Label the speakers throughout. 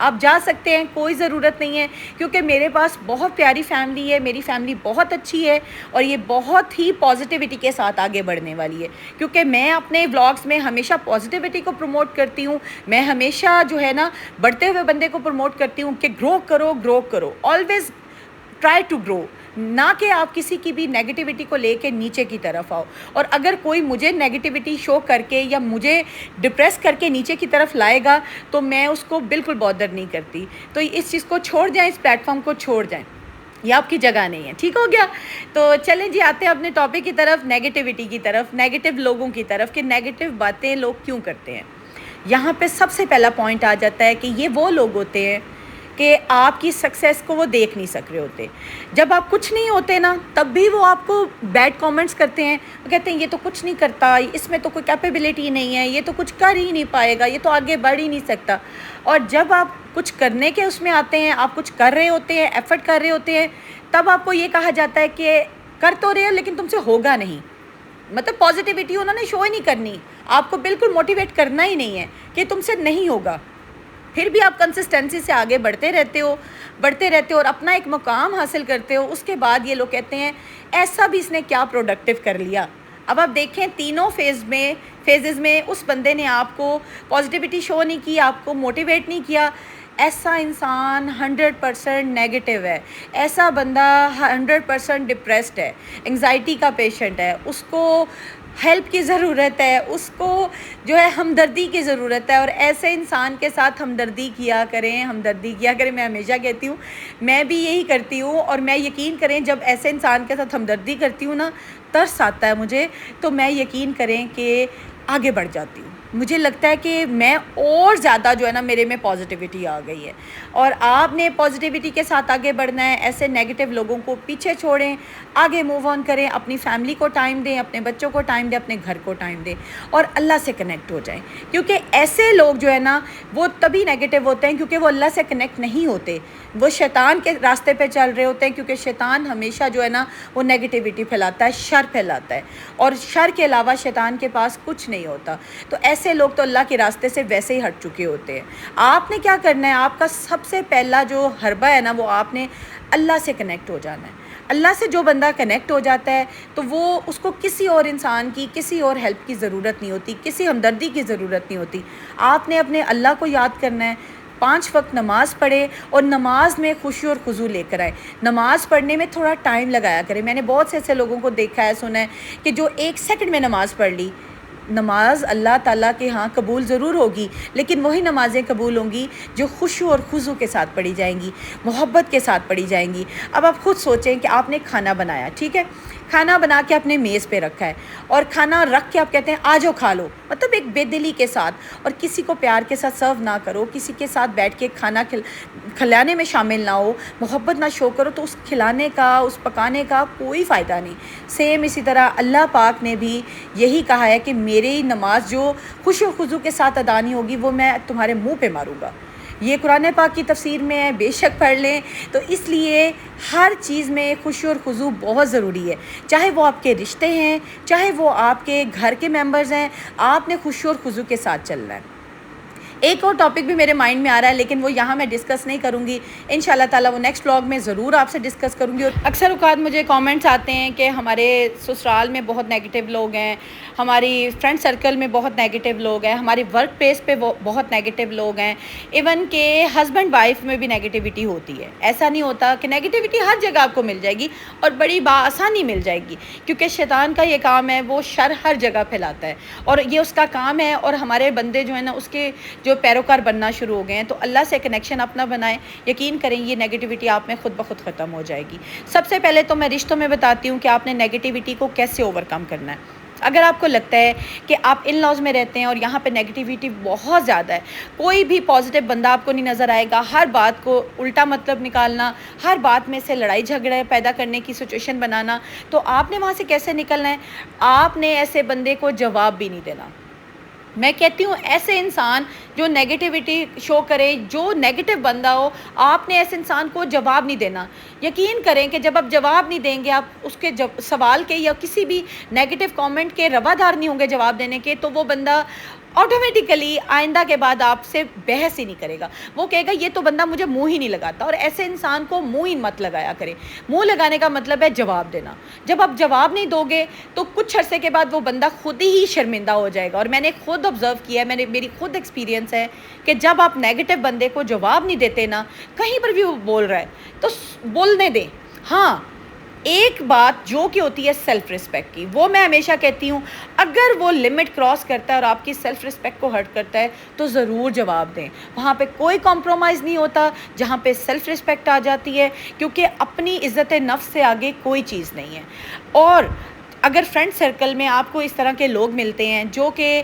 Speaker 1: آپ جا سکتے ہیں, کوئی ضرورت نہیں ہے, کیونکہ میرے پاس بہت پیاری فیملی ہے, میری فیملی بہت اچھی ہے اور یہ بہت ہی پازیٹیوٹی کے ساتھ آگے بڑھنے والی ہے. کیونکہ میں اپنے ولاگس میں ہمیشہ پازیٹیوٹی کو پروموٹ کرتی ہوں, میں ہمیشہ جو ہے نا بڑھتے ہوئے بندے کو پروموٹ کرتی ہوں کہ گرو کرو, آلویز ٹرائی ٹو گرو, نہ کہ آپ کسی کی بھی نیگیٹیوٹی کو لے کے نیچے کی طرف آؤ. اور اگر کوئی مجھے نیگیٹیوٹی شو کر کے یا مجھے ڈپریس کر کے نیچے کی طرف لائے گا تو میں اس کو بالکل بادر نہیں کرتی. تو اس چیز کو چھوڑ جائیں, اس پلیٹ فارم کو چھوڑ جائیں, یہ آپ کی جگہ نہیں ہے. ٹھیک ہو گیا؟ تو چلیں جی, آتے ہیں اپنے ٹاپک کی طرف, نیگیٹیوٹی کی طرف, نیگیٹو لوگوں کی طرف, کہ نیگیٹو باتیں لوگ کیوں کرتے ہیں. یہاں پہ سب سے پہلا پوائنٹ آ جاتا ہے کہ یہ وہ لوگ ہوتے ہیں کہ آپ کی سکسیس کو وہ دیکھ نہیں سک رہے ہوتے. جب آپ کچھ نہیں ہوتے نا تب بھی وہ آپ کو بیڈ کامنٹس کرتے ہیں, وہ کہتے ہیں یہ تو کچھ نہیں کرتا, اس میں تو کوئی کیپیبلٹی نہیں ہے, یہ تو کچھ کر ہی نہیں پائے گا, یہ تو آگے بڑھ ہی نہیں سکتا. اور جب آپ کچھ کرنے کے اس میں آتے ہیں, آپ کچھ کر رہے ہوتے ہیں, ایفرٹ کر رہے ہوتے ہیں, تب آپ کو یہ کہا جاتا ہے کہ کر تو رہے ہو لیکن تم سے ہوگا نہیں. مطلب پازیٹیوٹی انہوں نے شو ہی نہیں کرنی, آپ کو بالکل موٹیویٹ کرنا ہی نہیں ہے کہ تم سے نہیں ہوگا. پھر بھی آپ کنسسٹنسی سے آگے بڑھتے رہتے ہو اور اپنا ایک مقام حاصل کرتے ہو. اس کے بعد یہ لوگ کہتے ہیں ایسا بھی اس نے کیا پروڈکٹیو کر لیا. اب آپ دیکھیں تینوں فیزز میں اس بندے نے آپ کو پازیٹیوٹی شو نہیں کی, آپ کو موٹیویٹ نہیں کیا. ایسا انسان 100% نیگیٹو ہے, ایسا بندہ 100% ڈپریسڈ ہے, انگزائٹی کا پیشنٹ ہے, اس کو ہیلپ کی ضرورت ہے, اس کو جو ہے ہمدردی کی ضرورت ہے. اور ایسے انسان کے ساتھ ہمدردی کیا کریں. میں ہمیشہ کہتی ہوں, میں بھی یہی کرتی ہوں. اور میں یقین کریں جب ایسے انسان کے ساتھ ہمدردی کرتی ہوں نا, ترس آتا ہے مجھے, تو میں یقین کریں کہ آگے بڑھ جاتی ہوں. مجھے لگتا ہے کہ میں اور زیادہ جو ہے نا میرے میں پازیٹیوٹی آ گئی ہے. اور آپ نے پازیٹیوٹی کے ساتھ آگے بڑھنا ہے. ایسے نیگیٹو لوگوں کو پیچھے چھوڑیں, آگے موو آن کریں, اپنی فیملی کو ٹائم دیں, اپنے بچوں کو ٹائم دیں, اپنے گھر کو ٹائم دیں, اور اللہ سے کنیکٹ ہو جائیں. کیونکہ ایسے لوگ جو ہے نا وہ تبھی نیگیٹو ہوتے ہیں کیونکہ وہ اللہ سے کنیکٹ نہیں ہوتے, وہ شیطان کے راستے پہ چل رہے ہوتے ہیں. کیونکہ شیطان ہمیشہ جو ہے نا وہ نیگیٹیوٹی پھیلاتا ہے, شر پھیلاتا ہے, اور شر کے علاوہ شیطان کے پاس کچھ نہیں ہوتا. تو ایسے لوگ تو اللہ کے راستے سے ویسے ہی ہٹ چکے ہوتے ہیں. آپ نے کیا کرنا ہے, آپ کا سب سے پہلا جو حربہ ہے نا, وہ آپ نے اللہ سے کنیکٹ ہو جانا ہے. اللہ سے جو بندہ کنیکٹ ہو جاتا ہے تو وہ اس کو کسی اور انسان کی, کسی اور ہیلپ کی ضرورت نہیں ہوتی, کسی ہمدردی کی ضرورت نہیں ہوتی. آپ نے اپنے اللہ کو یاد کرنا ہے, 5 وقت نماز پڑھے, اور نماز میں خوشی اور خضوع لے کر آئے. نماز پڑھنے میں تھوڑا ٹائم لگایا کرے. میں نے بہت سے ایسے لوگوں کو دیکھا ہے, سنا ہے کہ جو 1 سیکنڈ میں نماز پڑھ لی. نماز اللہ تعالیٰ کے ہاں قبول ضرور ہوگی, لیکن وہی نمازیں قبول ہوں گی جو خوشی اور خضوع کے ساتھ پڑھی جائیں گی, محبت کے ساتھ پڑھی جائیں گی. اب آپ خود سوچیں کہ آپ نے کھانا بنایا, ٹھیک ہے, کھانا بنا کے اپنے میز پہ رکھا ہے, اور کھانا رکھ کے آپ کہتے ہیں آ جاؤ کھا لو, مطلب ایک بے دلی کے ساتھ, اور کسی کو پیار کے ساتھ سرو نہ کرو, کسی کے ساتھ بیٹھ کے کھانا کھلانے میں شامل نہ ہو, محبت نہ شو کرو, تو اس کھلانے کا, اس پکانے کا کوئی فائدہ نہیں. سیم اسی طرح اللہ پاک نے بھی یہی کہا ہے کہ میری نماز جو خوشی و خضوع کے ساتھ ادا نہیں ہوگی وہ میں تمہارے منہ پہ ماروں گا. یہ قرآن پاک کی تفسیر میں ہے, بے شک پڑھ لیں. تو اس لیے ہر چیز میں خوشی اور خضوع بہت ضروری ہے, چاہے وہ آپ کے رشتے ہیں, چاہے وہ آپ کے گھر کے ممبرز ہیں, آپ نے خوشی اور خضوع کے ساتھ چلنا ہے. ایک اور ٹاپک بھی میرے مائنڈ میں آ رہا ہے, لیکن وہ یہاں میں ڈسکس نہیں کروں گی, انشاءاللہ تعالیٰ وہ نیکسٹ ولاگ میں ضرور آپ سے ڈسکس کروں گی. اور اکثر اوقات مجھے کامنٹس آتے ہیں کہ ہمارے سسرال میں بہت نیگیٹو لوگ ہیں, ہماری فرینڈ سرکل میں بہت نیگیٹو لوگ ہیں, ہماری ورک پلیس پہ بہت نیگیٹو لوگ ہیں, ایون کہ ہسبینڈ وائف میں بھی نیگیٹیوٹی ہوتی ہے. ایسا نہیں ہوتا کہ نیگیٹیوٹی ہر جگہ آپ کو مل جائے گی اور بڑی بآسانی مل جائے گی, کیونکہ شیطان کا یہ کام ہے, وہ شر ہر جگہ پھیلاتا ہے اور یہ اس کا کام ہے. اور ہمارے بندے جو ہیں نا اس کے جو پیروکار بننا شروع ہو گئے ہیں, تو اللہ سے کنیکشن اپنا بنائیں, یقین کریں یہ نیگیٹیوٹی آپ میں خود بخود ختم ہو جائے گی. سب سے پہلے تو میں رشتوں میں بتاتی ہوں کہ آپ نے نیگیٹیوٹی کو کیسے اوور کم کرنا ہے. اگر آپ کو لگتا ہے کہ آپ ان لاز میں رہتے ہیں اور یہاں پہ نیگیٹیوٹی بہت زیادہ ہے, کوئی بھی پازیٹیو بندہ آپ کو نہیں نظر آئے گا, ہر بات کو الٹا مطلب نکالنا, ہر بات میں سے لڑائی جھگڑے پیدا کرنے کی سچویشن بنانا, تو آپ نے وہاں سے کیسے نکلنا ہے؟ آپ نے ایسے بندے کو جواب بھی نہیں دینا. میں کہتی ہوں ایسے انسان جو نیگیٹیوٹی شو کرے, جو نیگیٹو بندہ ہو, آپ نے ایسے انسان کو جواب نہیں دینا. یقین کریں کہ جب آپ جواب نہیں دیں گے, آپ اس کے سوال کے یا کسی بھی نیگیٹو کامنٹ کے روادار نہیں ہوں گے جواب دینے کے, تو وہ بندہ آٹومیٹیکلی آئندہ کے بعد آپ سے بحث ہی نہیں کرے گا. وہ کہے گا یہ تو بندہ مجھے منہ ہی نہیں لگاتا. اور ایسے انسان کو منہ ہی مت لگایا کرے. منہ لگانے کا مطلب ہے جواب دینا. جب آپ جواب نہیں دو گے تو کچھ عرصے کے بعد وہ بندہ خود ہی شرمندہ ہو جائے گا. اور میں نے خود آبزرو کیا ہے, میری خود ایکسپیرینس ہے کہ جب آپ نیگیٹو بندے کو جواب نہیں دیتے نا, کہیں پر بھی وہ بول رہا ہے تو بولنے دیں. ہاں ایک بات جو کہ ہوتی ہے سیلف رسپیکٹ کی, وہ میں ہمیشہ کہتی ہوں اگر وہ لمٹ کراس کرتا ہے اور آپ کی سیلف رسپیکٹ کو ہرٹ کرتا ہے تو ضرور جواب دیں. وہاں پہ کوئی کمپرومائز نہیں ہوتا جہاں پہ سیلف رسپیکٹ آ جاتی ہے, کیونکہ اپنی عزت نفس سے آگے کوئی چیز نہیں ہے. اور اگر فرینڈ سرکل میں آپ کو اس طرح کے لوگ ملتے ہیں جو کہ,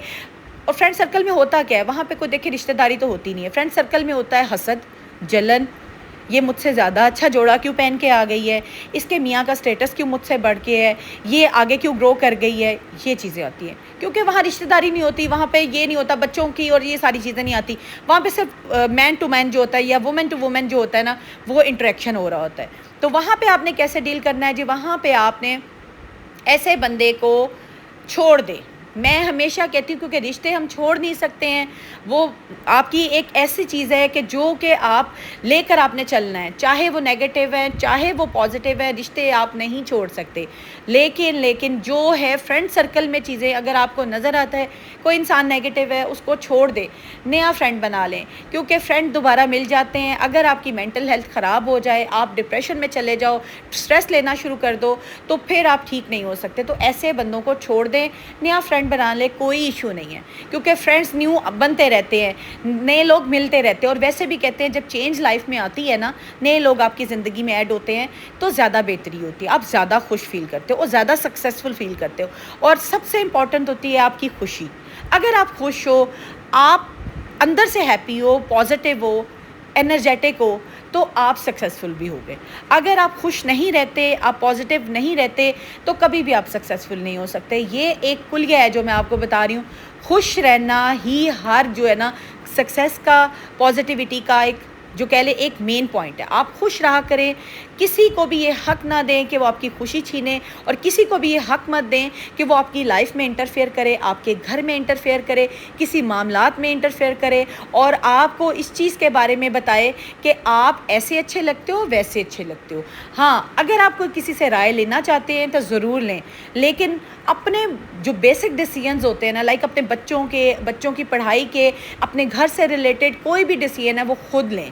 Speaker 1: اور فرینڈ سرکل میں ہوتا کیا ہے, وہاں پہ کوئی دیکھے رشتہ داری تو ہوتی نہیں ہے. فرینڈ سرکل میں ہوتا ہے حسد, جلن, یہ مجھ سے زیادہ اچھا جوڑا کیوں پہن کے آ گئی ہے, اس کے میاں کا سٹیٹس کیوں مجھ سے بڑھ کے ہے, یہ آگے کیوں گرو کر گئی ہے. یہ چیزیں آتی ہیں کیونکہ وہاں رشتہ داری نہیں ہوتی, وہاں پہ یہ نہیں ہوتا بچوں کی اور یہ ساری چیزیں نہیں آتی. وہاں پہ صرف مین ٹو مین جو ہوتا ہے یا وومن ٹو وومن جو ہوتا ہے نا, وہ انٹریکشن ہو رہا ہوتا ہے. تو وہاں پہ آپ نے کیسے ڈیل کرنا ہے جی, وہاں پہ آپ نے ایسے بندے کو چھوڑ دے. میں ہمیشہ کہتی ہوں کیونکہ رشتے ہم چھوڑ نہیں سکتے ہیں, وہ آپ کی ایک ایسی چیز ہے کہ جو کہ آپ لے کر آپ نے چلنا ہے, چاہے وہ نیگیٹو ہے چاہے وہ پازیٹیو ہے, رشتے آپ نہیں چھوڑ سکتے. لیکن جو ہے فرینڈ سرکل میں چیزیں اگر آپ کو نظر آتا ہے کوئی انسان نیگیٹو ہے, اس کو چھوڑ دے, نیا فرینڈ بنا لیں. کیونکہ فرینڈ دوبارہ مل جاتے ہیں. اگر آپ کی مینٹل ہیلتھ خراب ہو جائے, آپ ڈپریشن میں چلے جاؤ, اسٹریس لینا شروع کر دو, تو پھر آپ ٹھیک نہیں ہو سکتے. تو ایسے بندوں کو چھوڑ دیں, نیا فرینڈ بنا لے, کوئی ایشو نہیں ہے. کیونکہ فرینڈس نیو بنتے رہتے ہیں, نئے لوگ ملتے رہتے ہیں. اور ویسے بھی کہتے ہیں جب چینج لائف میں آتی ہے نا, نئے لوگ آپ کی زندگی میں ایڈ ہوتے ہیں تو زیادہ بہتری ہوتی ہے, آپ زیادہ خوش فیل کرتے ہو اور زیادہ سکسیزفل فیل کرتے ہو. اور سب سے امپورٹنٹ ہوتی ہے آپ کی خوشی. اگر آپ خوش ہو, آپ اندر سے ہیپی ہو, پازیٹیو ہو, انرجیٹک ہو, تو آپ سکسیزفل بھی ہو گئے. اگر آپ خوش نہیں رہتے, آپ پازیٹیو نہیں رہتے, تو کبھی بھی آپ سکسیزفل نہیں ہو سکتے. یہ ایک کلیہ ہے جو میں آپ کو بتا رہی ہوں. خوش رہنا ہی ہر جو ہے نا سکسیس کا, پازیٹیوٹی کا ایک جو کہہ لے ایک مین پوائنٹ ہے. آپ خوش رہا کریں, کسی کو بھی یہ حق نہ دیں کہ وہ آپ کی خوشی چھینے, اور کسی کو بھی یہ حق مت دیں کہ وہ آپ کی لائف میں انٹرفیئر کرے, آپ کے گھر میں انٹرفیئر کرے, کسی معاملات میں انٹرفیئر کرے, اور آپ کو اس چیز کے بارے میں بتائے کہ آپ ایسے اچھے لگتے ہو, ویسے اچھے لگتے ہو. ہاں اگر آپ کو کسی سے رائے لینا چاہتے ہیں تو ضرور لیں, لیکن اپنے جو بیسک ڈیسیجنز ہوتے ہیں نا, لائک اپنے بچوں کی پڑھائی کے, اپنے گھر سے ریلیٹڈ کوئی بھی ڈیسیجن ہے وہ خود لیں.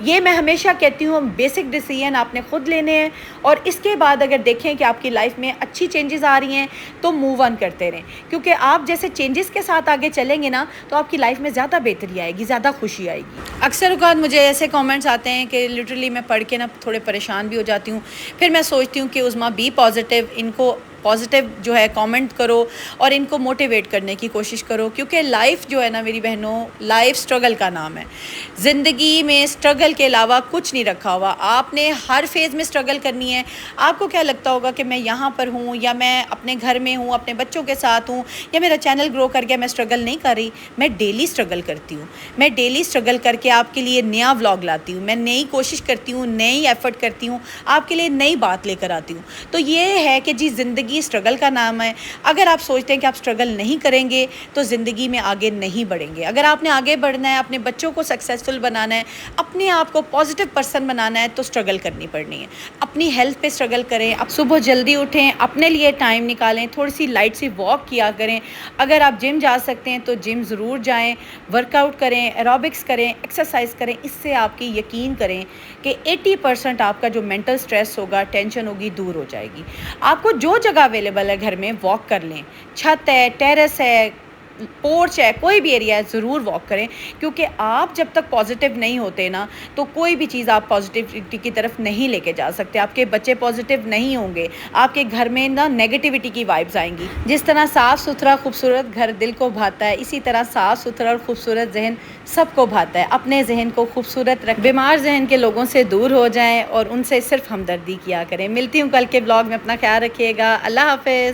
Speaker 1: یہ میں ہمیشہ کہتی ہوں بیسک ڈیسیجن آپ نے خود لینے ہیں. اور اس کے بعد اگر دیکھیں کہ آپ کی لائف میں اچھی چینجز آ رہی ہیں تو موو آن کرتے رہیں, کیونکہ آپ جیسے چینجز کے ساتھ آگے چلیں گے نا تو آپ کی لائف میں زیادہ بہتری آئے گی, زیادہ خوشی آئے گی. اکثر اوقات مجھے ایسے کامنٹس آتے ہیں کہ لٹرلی میں پڑھ کے نا تھوڑے پریشان بھی ہو جاتی ہوں. پھر میں سوچتی ہوں کہ عظمیٰ بی پازیٹیو, ان کو پازیٹیو جو ہے کامنٹ کرو اور ان کو موٹیویٹ کرنے کی کوشش کرو, کیونکہ لائف جو ہے نا میری بہنوں, لائف سٹرگل کا نام ہے. زندگی میں سٹرگل کے علاوہ کچھ نہیں رکھا ہوا. آپ نے ہر فیز میں سٹرگل کرنی ہے. آپ کو کیا لگتا ہوگا کہ میں یہاں پر ہوں, یا میں اپنے گھر میں ہوں, اپنے بچوں کے ساتھ ہوں, یا میرا چینل گرو کر گیا, میں سٹرگل نہیں کر رہی. میں ڈیلی سٹرگل کرتی ہوں. میں ڈیلی سٹرگل کر کے آپ کے لیے نیا ولاگ لاتی ہوں, میں نئی کوشش کرتی ہوں, نئی ایفرٹ کرتی ہوں, آپ کے لیے نئی بات لے کر آتی ہوں. تو یہ ہے کہ جی زندگی سٹرگل کا نام ہے. اگر آپ سوچتے ہیں کہ آپ سٹرگل نہیں کریں گے تو زندگی میں آگے نہیں بڑھیں گے. اگر آپ نے آگے بڑھنا ہے, اپنے بچوں کو سکسیزفل بنانا ہے, اپنے آپ کو پازیٹیو پرسن بنانا ہے, تو سٹرگل کرنی پڑنی ہے. اپنی ہیلتھ پہ سٹرگل کریں. اب صبح جلدی اٹھیں, اپنے لیے ٹائم نکالیں, تھوڑی سی لائٹ سی واک کیا کریں. اگر آپ جم جا سکتے ہیں تو جم ضرور جائیں, ورک آؤٹ کریں, ایروبکس کریں, ایکسرسائز کریں. اس سے آپ کی یقین کریں کہ 80% آپ کا جو مینٹل سٹریس ہوگا, ٹینشن ہوگی, دور ہو جائے گی. آپ کو جو جگہ اویلیبل ہے گھر میں واک کر لیں, چھت ہے, ٹیرس ہے, پورچ ہے, کوئی بھی ایریا ہے, ضرور واک کریں. کیونکہ آپ جب تک پازیٹیو نہیں ہوتے نا تو کوئی بھی چیز آپ پازیٹیوٹی کی طرف نہیں لے کے جا سکتے. آپ کے بچے پازیٹیو نہیں ہوں گے, آپ کے گھر میں نا نیگیٹیوٹی کی وائبز آئیں گی. جس طرح صاف ستھرا خوبصورت گھر دل کو بھاتا ہے, اسی طرح صاف ستھرا اور خوبصورت ذہن سب کو بھاتا ہے. اپنے ذہن کو خوبصورت رکھ, بیمار ذہن کے لوگوں سے دور ہو جائیں اور ان سے صرف ہمدردی کیا کریں. ملتی ہوں کل کے بلاگ میں, اپنا خیال رکھیے گا. اللہ حافظ.